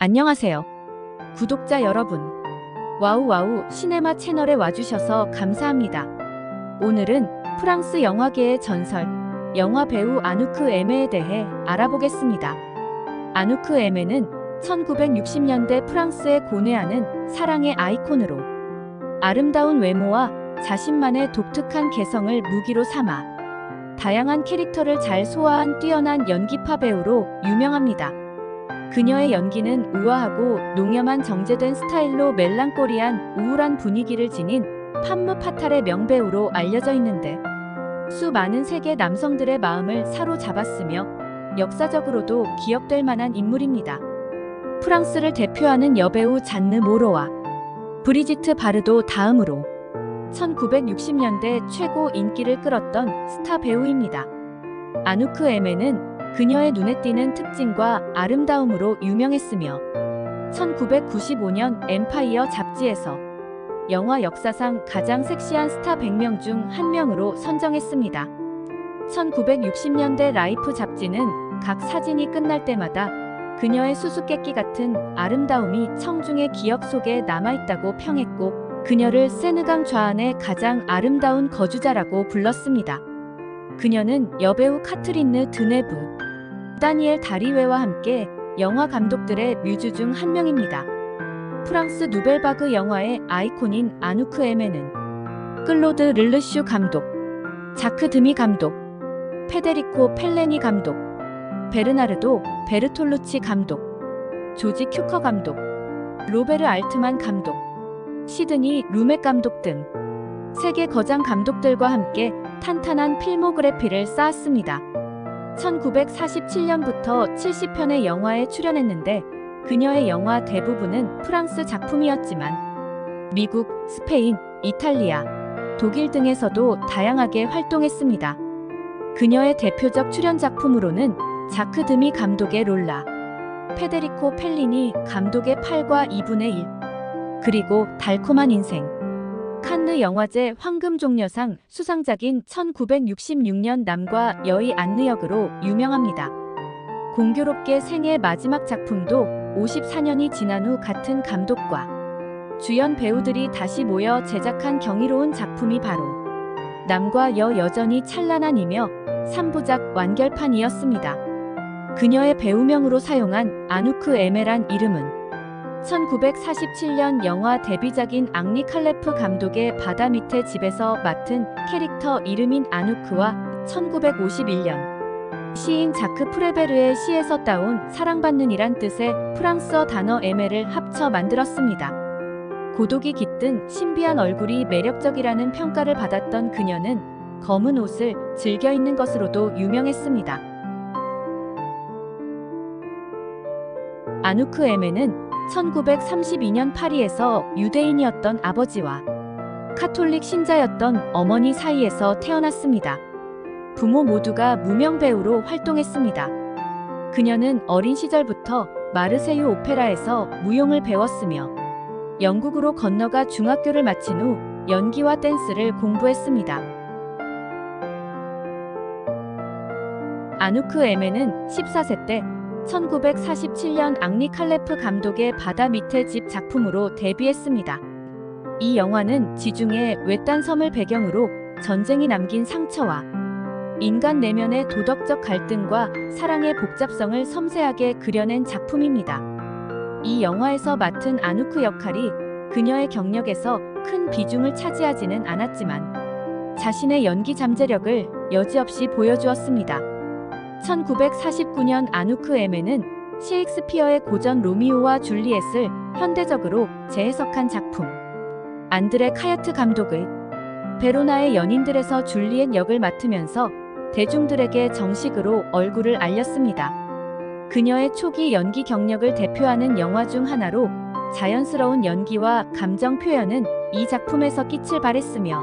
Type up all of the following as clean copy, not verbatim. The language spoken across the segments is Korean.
안녕하세요. 구독자 여러분. 와우와우 시네마 채널에 와주셔서 감사합니다. 오늘은 프랑스 영화계의 전설, 영화 배우 아누크 에메에 대해 알아보겠습니다. 아누크 에메는 1960년대 프랑스에 고뇌하는 사랑의 아이콘으로 아름다운 외모와 자신만의 독특한 개성을 무기로 삼아 다양한 캐릭터를 잘 소화한 뛰어난 연기파 배우로 유명합니다. 그녀의 연기는 우아하고 농염한 정제된 스타일로 멜랑콜리한 우울한 분위기를 지닌 판무 파탈의 명배우로 알려져 있는데 수많은 세계 남성들의 마음을 사로잡았으며 역사적으로도 기억될 만한 인물입니다. 프랑스를 대표하는 여배우 잔느 모로와 브리지트 바르도 다음으로 1960년대 최고 인기를 끌었던 스타 배우입니다. 아누크 에메는 그녀의 눈에 띄는 특징과 아름다움으로 유명했으며 1995년 엠파이어 잡지에서 영화 역사상 가장 섹시한 스타 100명 중 한 명으로 선정했습니다. 1960년대 라이프 잡지는 각 사진이 끝날 때마다 그녀의 수수께끼 같은 아름다움이 청중의 기억 속에 남아있다고 평했고 그녀를 세느강 좌안의 가장 아름다운 거주자라고 불렀습니다. 그녀는 여배우 카트린느 드네브, 다니엘 다리웨와 함께 영화 감독들의 뮤즈 중 한 명입니다. 프랑스 누벨바그 영화의 아이콘인 아누크 에메는 클로드 르르슈 감독, 자크 드미 감독, 페데리코 펠레니 감독, 베르나르도 베르톨루치 감독, 조지 큐커 감독, 로베르 알트만 감독, 시드니 루메 감독 등 세계 거장 감독들과 함께 탄탄한 필모그래피를 쌓았습니다. 1947년부터 70편의 영화에 출연했는데 그녀의 영화 대부분은 프랑스 작품이었지만 미국, 스페인, 이탈리아, 독일 등에서도 다양하게 활동했습니다. 그녀의 대표적 출연 작품으로는 자크 드미 감독의 롤라, 페데리코 펠리니 감독의 8과 2분의 1, 그리고 달콤한 인생, 칸느 영화제 황금종려상 수상작인 1966년 남과 여의 안느 역으로 유명합니다. 공교롭게 생애 마지막 작품도 54년이 지난 후 같은 감독과 주연 배우들이 다시 모여 제작한 경이로운 작품이 바로 남과 여 여전히 찬란한이며 3부작 완결판이었습니다. 그녀의 배우명으로 사용한 아누크 에메란 이름은 1947년 영화 데뷔작인 앙리 칼레프 감독의 바다 밑의 집에서 맡은 캐릭터 이름인 아누크와 1951년 시인 자크 프레베르의 시에서 따온 사랑받는 이란 뜻의 프랑스어 단어 에메를 합쳐 만들었습니다. 고독이 깃든 신비한 얼굴이 매력적이라는 평가를 받았던 그녀는 검은 옷을 즐겨 입는 것으로도 유명했습니다. 아누크 에메는 1932년 파리에서 유대인이었던 아버지와 카톨릭 신자였던 어머니 사이에서 태어났습니다. 부모 모두가 무명 배우로 활동했습니다. 그녀는 어린 시절부터 마르세유 오페라에서 무용을 배웠으며 영국으로 건너가 중학교를 마친 후 연기와 댄스를 공부했습니다. 아누크 에메는 14세 때 1947년 앙리 칼레프 감독의 바다 밑의 집 작품으로 데뷔했습니다. 이 영화는 지중해 외딴 섬을 배경으로 전쟁이 남긴 상처와 인간 내면의 도덕적 갈등과 사랑의 복잡성을 섬세하게 그려낸 작품입니다. 이 영화에서 맡은 아누크 역할이 그녀의 경력에서 큰 비중을 차지하지는 않았지만 자신의 연기 잠재력을 여지없이 보여주었습니다. 1949년 아누크 에메는 셰익스피어의 고전 로미오와 줄리엣을 현대적으로 재해석한 작품 안드레 카야트 감독의 베로나의 연인들에서 줄리엣 역을 맡으면서 대중들에게 정식으로 얼굴을 알렸습니다. 그녀의 초기 연기 경력을 대표하는 영화 중 하나로 자연스러운 연기와 감정 표현은 이 작품에서 빛을 발했으며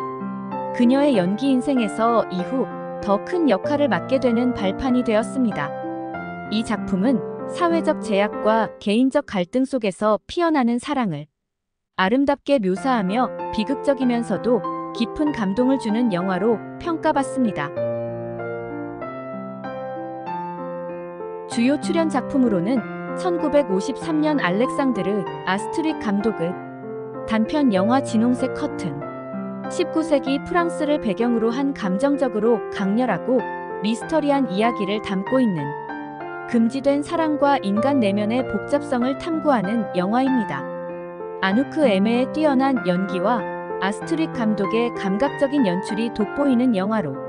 그녀의 연기 인생에서 이후 더 큰 역할을 맡게 되는 발판이 되었습니다. 이 작품은 사회적 제약과 개인적 갈등 속에서 피어나는 사랑을 아름답게 묘사하며 비극적이면서도 깊은 감동을 주는 영화로 평가받습니다. 주요 출연 작품으로는 1953년 알렉산드르 아스트릿 감독의 단편 영화 진홍색 커튼. 19세기 프랑스를 배경으로 한 감정적으로 강렬하고 미스터리한 이야기를 담고 있는 금지된 사랑과 인간 내면의 복잡성을 탐구하는 영화입니다. 아누크 에메의 뛰어난 연기와 아스트릿 감독의 감각적인 연출이 돋보이는 영화로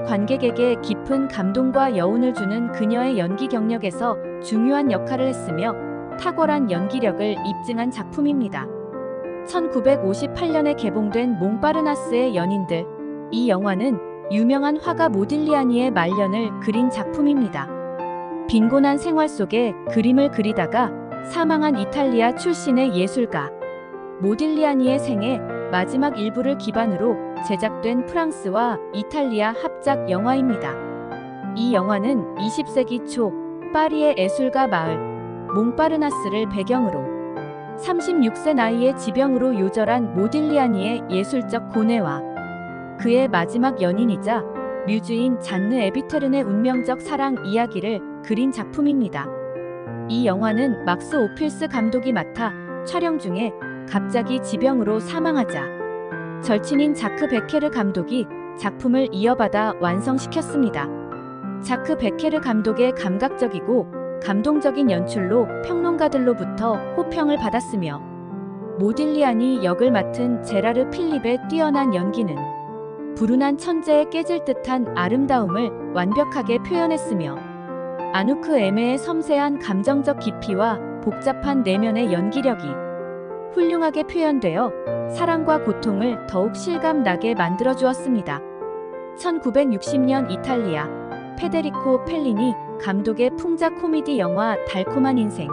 관객에게 깊은 감동과 여운을 주는 그녀의 연기 경력에서 중요한 역할을 했으며 탁월한 연기력을 입증한 작품입니다. 1958년에 개봉된 몽파르나스의 연인들. 이 영화는 유명한 화가 모딜리아니의 말년을 그린 작품입니다. 빈곤한 생활 속에 그림을 그리다가 사망한 이탈리아 출신의 예술가 모딜리아니의 생애 마지막 일부를 기반으로 제작된 프랑스와 이탈리아 합작 영화입니다. 이 영화는 20세기 초 파리의 예술가 마을 몽파르나스를 배경으로 36세 나이에 지병으로 요절한 모딜리아니의 예술적 고뇌와 그의 마지막 연인이자 뮤즈인 잔느 에비테른의 운명적 사랑 이야기를 그린 작품입니다. 이 영화는 막스 오필스 감독이 맡아 촬영 중에 갑자기 지병으로 사망하자 절친인 자크 베케르 감독이 작품을 이어받아 완성시켰습니다. 자크 베케르 감독의 감각적이고 감동적인 연출로 평론가들로부터 호평을 받았으며 모딜리아니 역을 맡은 제라르 필립의 뛰어난 연기는 불운한 천재에 깨질 듯한 아름다움을 완벽하게 표현했으며 아누크 에메의 섬세한 감정적 깊이와 복잡한 내면의 연기력이 훌륭하게 표현되어 사랑과 고통을 더욱 실감나게 만들어주었습니다. 1960년 이탈리아 페데리코 펠리니 감독의 풍자 코미디 영화 달콤한 인생.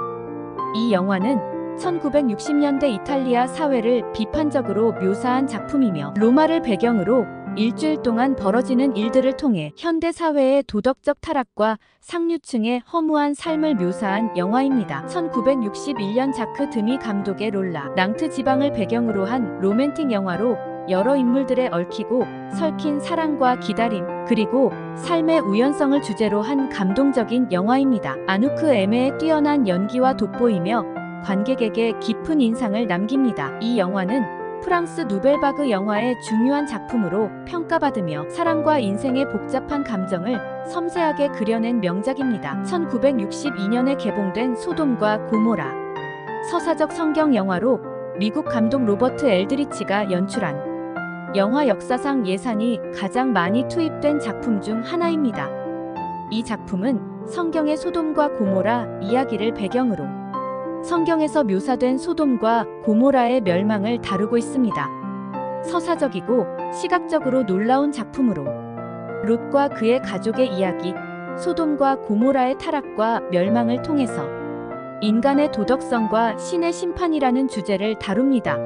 이 영화는 1960년대 이탈리아 사회를 비판적으로 묘사한 작품이며 로마를 배경으로 일주일 동안 벌어지는 일들을 통해 현대 사회의 도덕적 타락과 상류층의 허무한 삶을 묘사한 영화입니다. 1961년 자크 드미 감독의 롤라 낭트 지방을 배경으로 한 로맨틱 영화로 여러 인물들의 얽히고 설킨 사랑과 기다림, 그리고 삶의 우연성을 주제로 한 감동적인 영화입니다. 아누크 에메의 뛰어난 연기와 돋보이며 관객에게 깊은 인상을 남깁니다. 이 영화는 프랑스 누벨바그 영화의 중요한 작품으로 평가받으며 사랑과 인생의 복잡한 감정을 섬세하게 그려낸 명작입니다. 1962년에 개봉된 소돔과 고모라. 서사적 성경 영화로 미국 감독 로버트 엘드리치가 연출한 영화 역사상 예산이 가장 많이 투입된 작품 중 하나입니다. 이 작품은 성경의 소돔과 고모라 이야기를 배경으로 성경에서 묘사된 소돔과 고모라의 멸망을 다루고 있습니다. 서사적이고 시각적으로 놀라운 작품으로 롯과 그의 가족의 이야기, 소돔과 고모라의 타락과 멸망을 통해서 인간의 도덕성과 신의 심판이라는 주제를 다룹니다.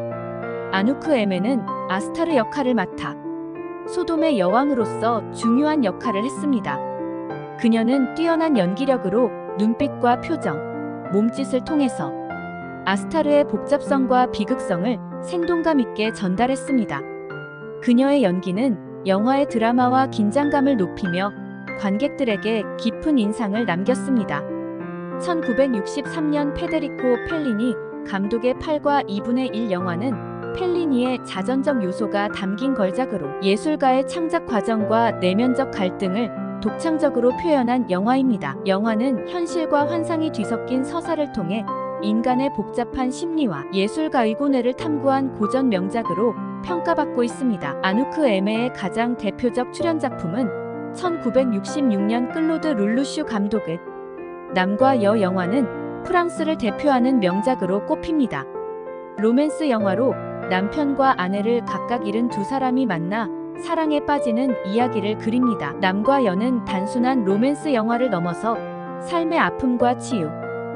아누크 에메는 아스타르 역할을 맡아 소돔의 여왕으로서 중요한 역할을 했습니다. 그녀는 뛰어난 연기력으로 눈빛과 표정, 몸짓을 통해서 아스타르의 복잡성과 비극성을 생동감 있게 전달했습니다. 그녀의 연기는 영화의 드라마와 긴장감을 높이며 관객들에게 깊은 인상을 남겼습니다. 1963년 페데리코 펠리니 감독의 8과 2분의 1 영화는 펠리니의 자전적 요소가 담긴 걸작으로 예술가의 창작 과정과 내면적 갈등을 독창적으로 표현한 영화입니다. 영화는 현실과 환상이 뒤섞인 서사를 통해 인간의 복잡한 심리와 예술가의 고뇌를 탐구한 고전 명작으로 평가받고 있습니다. 아누크 에메의 가장 대표적 출연작품은 1966년 클로드 룰루슈 감독의 남과 여 영화는 프랑스를 대표하는 명작으로 꼽힙니다. 로맨스 영화로 남편과 아내를 각각 잃은 두 사람이 만나 사랑에 빠지는 이야기를 그립니다. 남과 여는 단순한 로맨스 영화를 넘어서 삶의 아픔과 치유,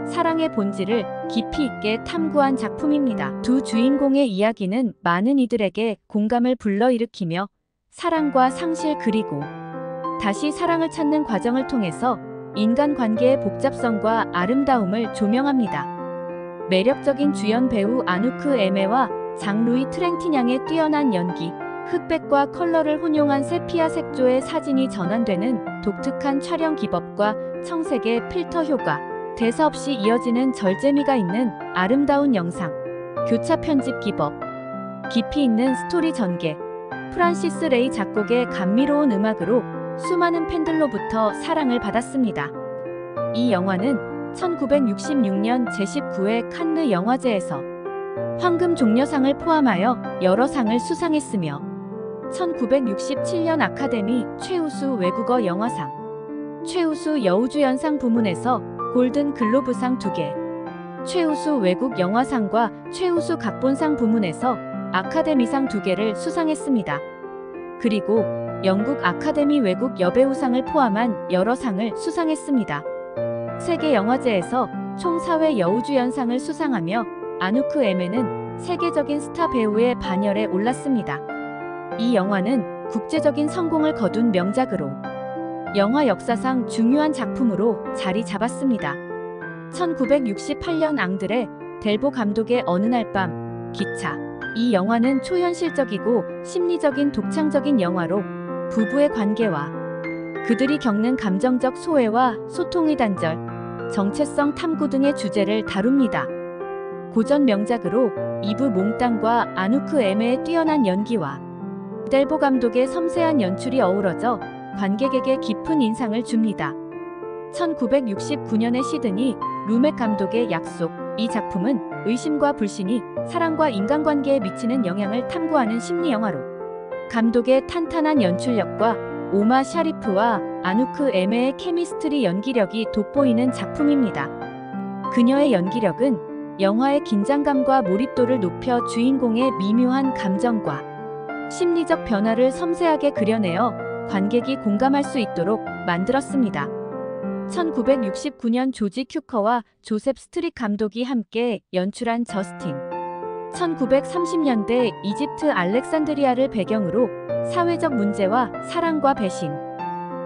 사랑의 본질을 깊이 있게 탐구한 작품입니다. 두 주인공의 이야기는 많은 이들에게 공감을 불러일으키며 사랑과 상실 그리고 다시 사랑을 찾는 과정을 통해서 인간관계의 복잡성과 아름다움을 조명합니다. 매력적인 주연 배우 아누크 에메와 장루이 트랭티냥의 뛰어난 연기, 흑백과 컬러를 혼용한 세피아 색조의 사진이 전환되는 독특한 촬영 기법과 청색의 필터 효과 대사 없이 이어지는 절제미가 있는 아름다운 영상, 교차 편집 기법, 깊이 있는 스토리 전개, 프란시스 레이 작곡의 감미로운 음악으로 수많은 팬들로부터 사랑을 받았습니다. 이 영화는 1966년 제19회 칸느 영화제에서 황금 종려상을 포함하여 여러 상을 수상했으며 1967년 아카데미 최우수 외국어 영화상, 최우수 여우주연상 부문에서 골든 글로브상 2개, 최우수 외국 영화상과 최우수 각본상 부문에서 아카데미상 2개를 수상했습니다. 그리고 영국 아카데미 외국 여배우상을 포함한 여러 상을 수상했습니다. 세계 영화제에서 총 4회 여우주연상을 수상하며 아누크 에메는 세계적인 스타 배우의 반열에 올랐습니다. 이 영화는 국제적인 성공을 거둔 명작으로 영화 역사상 중요한 작품으로 자리 잡았습니다. 1968년 앙드레 델보 감독의 어느 날 밤, 기차. 이 영화는 초현실적이고 심리적인 독창적인 영화로 부부의 관계와 그들이 겪는 감정적 소외와 소통의 단절, 정체성 탐구 등의 주제를 다룹니다. 고전 명작으로 이브 몽땅과 아누크 에메의 뛰어난 연기와 델보 감독의 섬세한 연출이 어우러져 관객에게 깊은 인상을 줍니다. 1969년의 시드니 루맥 감독의 약속. 이 작품은 의심과 불신이 사랑과 인간관계에 미치는 영향을 탐구하는 심리영화로 감독의 탄탄한 연출력과 오마 샤리프와 아누크 에메의 케미스트리 연기력이 돋보이는 작품입니다. 그녀의 연기력은 영화의 긴장감과 몰입도를 높여 주인공의 미묘한 감정과 심리적 변화를 섬세하게 그려내어 관객이 공감할 수 있도록 만들었습니다. 1969년 조지 큐커와 조셉 스트릭 감독이 함께 연출한 저스틴. 1930년대 이집트 알렉산드리아를 배경으로 사회적 문제와 사랑과 배신,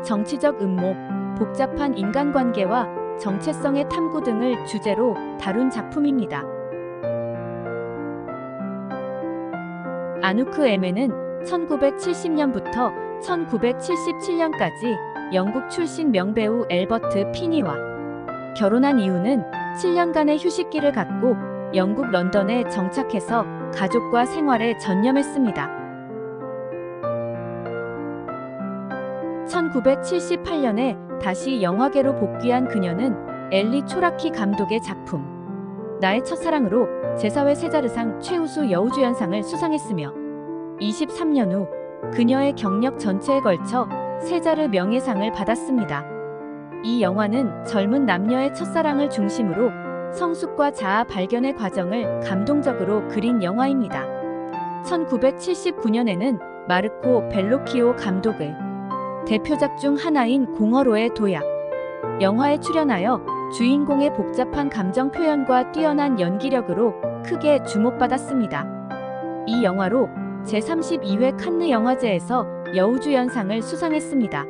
정치적 음모, 복잡한 인간관계와 정체성의 탐구 등을 주제로 다룬 작품입니다. 아누크 에메는 1970년부터 1977년까지 영국 출신 명배우 앨버트 피니와 결혼한 이후는 7년간의 휴식기를 갖고 영국 런던에 정착해서 가족과 생활에 전념했습니다. 1978년에 다시 영화계로 복귀한 그녀는 엘리 초라키 감독의 작품 나의 첫사랑으로 제4회 세자르상 최우수 여우주연상을 수상했으며 23년 후 그녀의 경력 전체에 걸쳐 세자르 명예상을 받았습니다. 이 영화는 젊은 남녀의 첫사랑을 중심으로 성숙과 자아 발견의 과정을 감동적으로 그린 영화입니다. 1979년에는 마르코 벨로키오 감독의 대표작 중 하나인 공허로의 도약 영화에 출연하여 주인공의 복잡한 감정 표현과 뛰어난 연기력으로 크게 주목받았습니다. 이 영화로 제32회 칸느 영화제에서 여우주연상을 수상했습니다.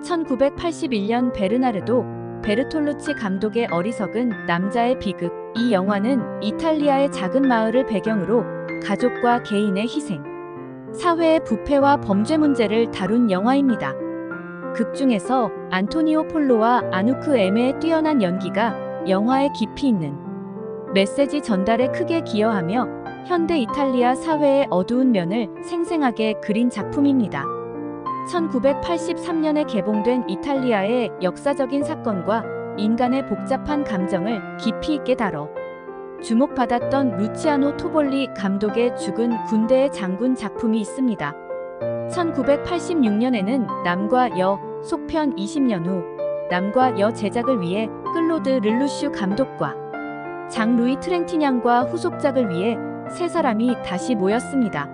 1981년 베르나르도 베르톨루치 감독의 어리석은 남자의 비극. 이 영화는 이탈리아의 작은 마을을 배경으로 가족과 개인의 희생, 사회의 부패와 범죄 문제를 다룬 영화입니다. 극 중에서 안토니오 폴로와 아누크 에메의 뛰어난 연기가 영화의 깊이 있는 메시지 전달에 크게 기여하며 현대 이탈리아 사회의 어두운 면을 생생하게 그린 작품입니다. 1983년에 개봉된 이탈리아의 역사적인 사건과 인간의 복잡한 감정을 깊이 있게 다뤄 주목받았던 루치아노 토볼리 감독의 죽은 군대의 장군 작품이 있습니다. 1986년에는 남과 여 속편 20년 후 남과 여 제작을 위해 클로드 르루슈 감독과 장 루이 트렌티냥과 후속작을 위해 세 사람이 다시 모였습니다.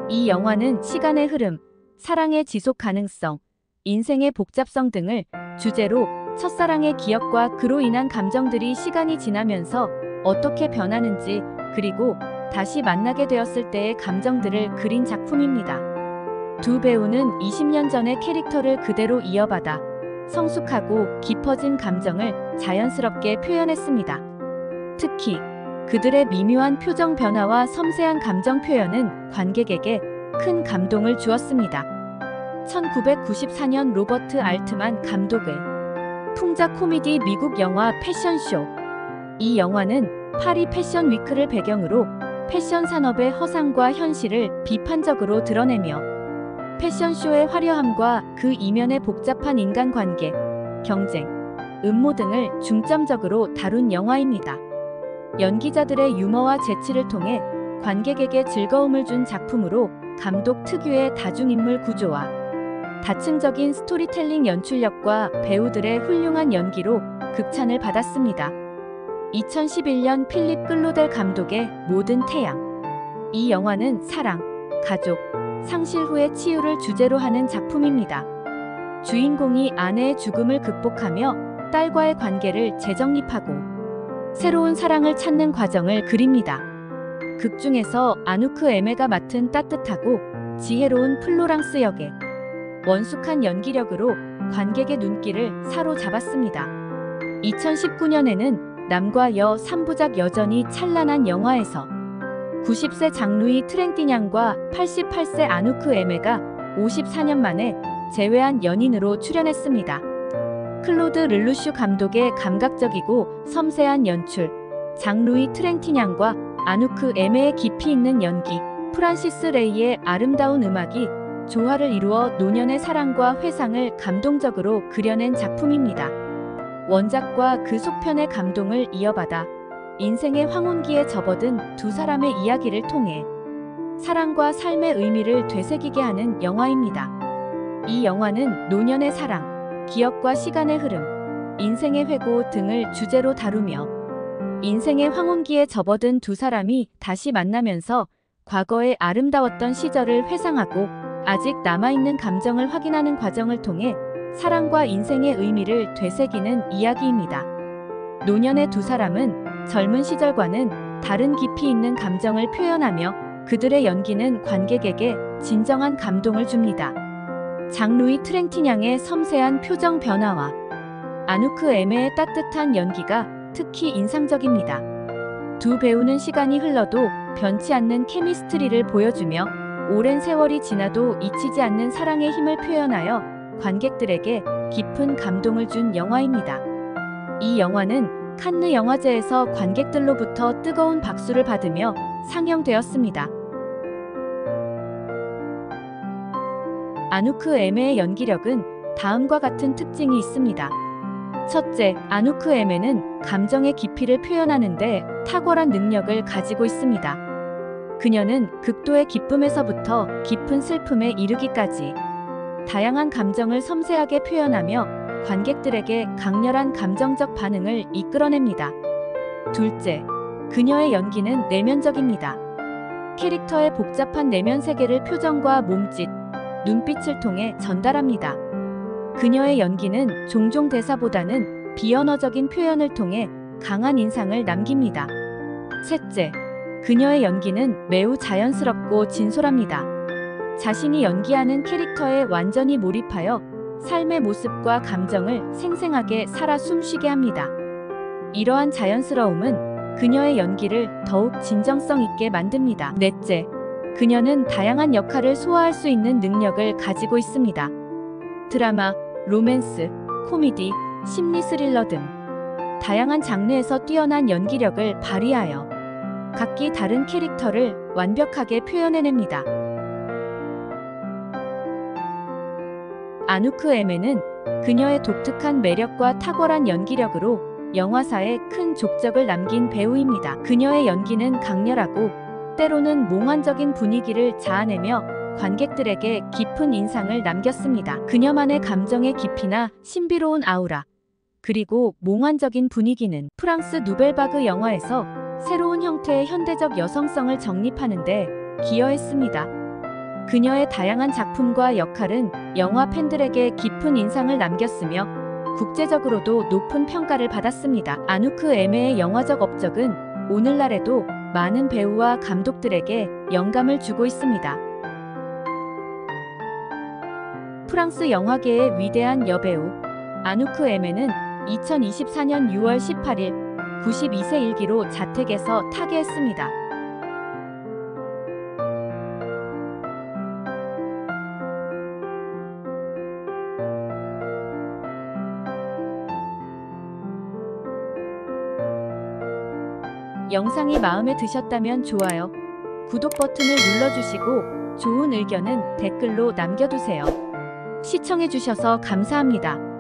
이 영화는 시간의 흐름, 사랑의 지속 가능성, 인생의 복잡성 등을 주제로 첫사랑의 기억과 그로 인한 감정들이 시간이 지나면서 어떻게 변하는지 그리고 다시 만나게 되었을 때의 감정들을 그린 작품입니다. 두 배우는 20년 전의 캐릭터를 그대로 이어받아 성숙하고 깊어진 감정을 자연스럽게 표현했습니다. 특히 그들의 미묘한 표정 변화와 섬세한 감정 표현은 관객에게 큰 감동을 주었습니다. 1994년 로버트 알트만 감독의 풍자 코미디 미국 영화 패션쇼. 이 영화는 파리 패션 위크를 배경으로 패션 산업의 허상과 현실을 비판적으로 드러내며 패션쇼의 화려함과 그 이면의 복잡한 인간관계, 경쟁, 음모 등을 중점적으로 다룬 영화입니다. 연기자들의 유머와 재치를 통해 관객에게 즐거움을 준 작품으로 감독 특유의 다중인물 구조와 다층적인 스토리텔링 연출력과 배우들의 훌륭한 연기로 극찬을 받았습니다. 2011년 필립 클로델 감독의 모든 태양. 이 영화는 사랑, 가족, 상실 후의 치유를 주제로 하는 작품입니다. 주인공이 아내의 죽음을 극복하며 딸과의 관계를 재정립하고 새로운 사랑을 찾는 과정을 그립니다. 극 중에서 아누크 에메가 맡은 따뜻하고 지혜로운 플로랑스 역의 원숙한 연기력으로 관객의 눈길을 사로잡았습니다. 2019년에는 남과 여 3부작 여전히 찬란한 영화에서 90세 장루이 트랭티냥과 88세 아누크 에메가 54년 만에 재회한 연인으로 출연했습니다. 클로드 르루슈 감독의 감각적이고 섬세한 연출, 장루이 트랭티냥과 아누크 에메의 깊이 있는 연기, 프란시스 레이의 아름다운 음악이 조화를 이루어 노년의 사랑과 회상을 감동적으로 그려낸 작품입니다. 원작과 그 속편의 감동을 이어받아 인생의 황혼기에 접어든 두 사람의 이야기를 통해 사랑과 삶의 의미를 되새기게 하는 영화입니다. 이 영화는 노년의 사랑, 기억과 시간의 흐름, 인생의 회고 등을 주제로 다루며 인생의 황혼기에 접어든 두 사람이 다시 만나면서 과거의 아름다웠던 시절을 회상하고 아직 남아있는 감정을 확인하는 과정을 통해 사랑과 인생의 의미를 되새기는 이야기입니다. 노년의 두 사람은 젊은 시절과는 다른 깊이 있는 감정을 표현하며 그들의 연기는 관객에게 진정한 감동을 줍니다. 장루이 트랭티냥의 섬세한 표정 변화와 아누크 에메의 따뜻한 연기가 특히 인상적입니다. 두 배우는 시간이 흘러도 변치 않는 케미스트리를 보여주며 오랜 세월이 지나도 잊히지 않는 사랑의 힘을 표현하여 관객들에게 깊은 감동을 준 영화입니다. 이 영화는 칸느 영화제에서 관객들로부터 뜨거운 박수를 받으며 상영되었습니다. 아누크 에메의 연기력은 다음과 같은 특징이 있습니다. 첫째, 아누크 에메는 감정의 깊이를 표현하는데 탁월한 능력을 가지고 있습니다. 그녀는 극도의 기쁨에서부터 깊은 슬픔에 이르기까지 다양한 감정을 섬세하게 표현하며 관객들에게 강렬한 감정적 반응을 이끌어냅니다. 둘째, 그녀의 연기는 내면적입니다. 캐릭터의 복잡한 내면 세계를 표정과 몸짓, 눈빛을 통해 전달합니다. 그녀의 연기는 종종 대사보다는 비언어적인 표현을 통해 강한 인상을 남깁니다. 셋째, 그녀의 연기는 매우 자연스럽고 진솔합니다. 자신이 연기하는 캐릭터에 완전히 몰입하여 삶의 모습과 감정을 생생하게 살아 숨쉬게 합니다. 이러한 자연스러움은 그녀의 연기를 더욱 진정성 있게 만듭니다. 넷째, 그녀는 다양한 역할을 소화할 수 있는 능력을 가지고 있습니다. 드라마, 로맨스, 코미디, 심리 스릴러 등 다양한 장르에서 뛰어난 연기력을 발휘하여 각기 다른 캐릭터를 완벽하게 표현해냅니다. 아누크 에메는 그녀의 독특한 매력과 탁월한 연기력으로 영화사에 큰 족적을 남긴 배우입니다. 그녀의 연기는 강렬하고 때로는 몽환적인 분위기를 자아내며 관객들에게 깊은 인상을 남겼습니다. 그녀만의 감정의 깊이나 신비로운 아우라, 그리고 몽환적인 분위기는 프랑스 누벨바그 영화에서 새로운 형태의 현대적 여성성을 정립하는 데 기여했습니다. 그녀의 다양한 작품과 역할은 영화 팬들에게 깊은 인상을 남겼으며 국제적으로도 높은 평가를 받았습니다. 아누크 에메의 영화적 업적은 오늘날에도 많은 배우와 감독들에게 영감을 주고 있습니다. 프랑스 영화계의 위대한 여배우 아누크 에메는 2024년 6월 18일 92세 일기로 자택에서 타계했습니다. 영상이 마음에 드셨다면 좋아요, 구독 버튼을 눌러주시고 좋은 의견은 댓글로 남겨두세요. 시청해주셔서 감사합니다.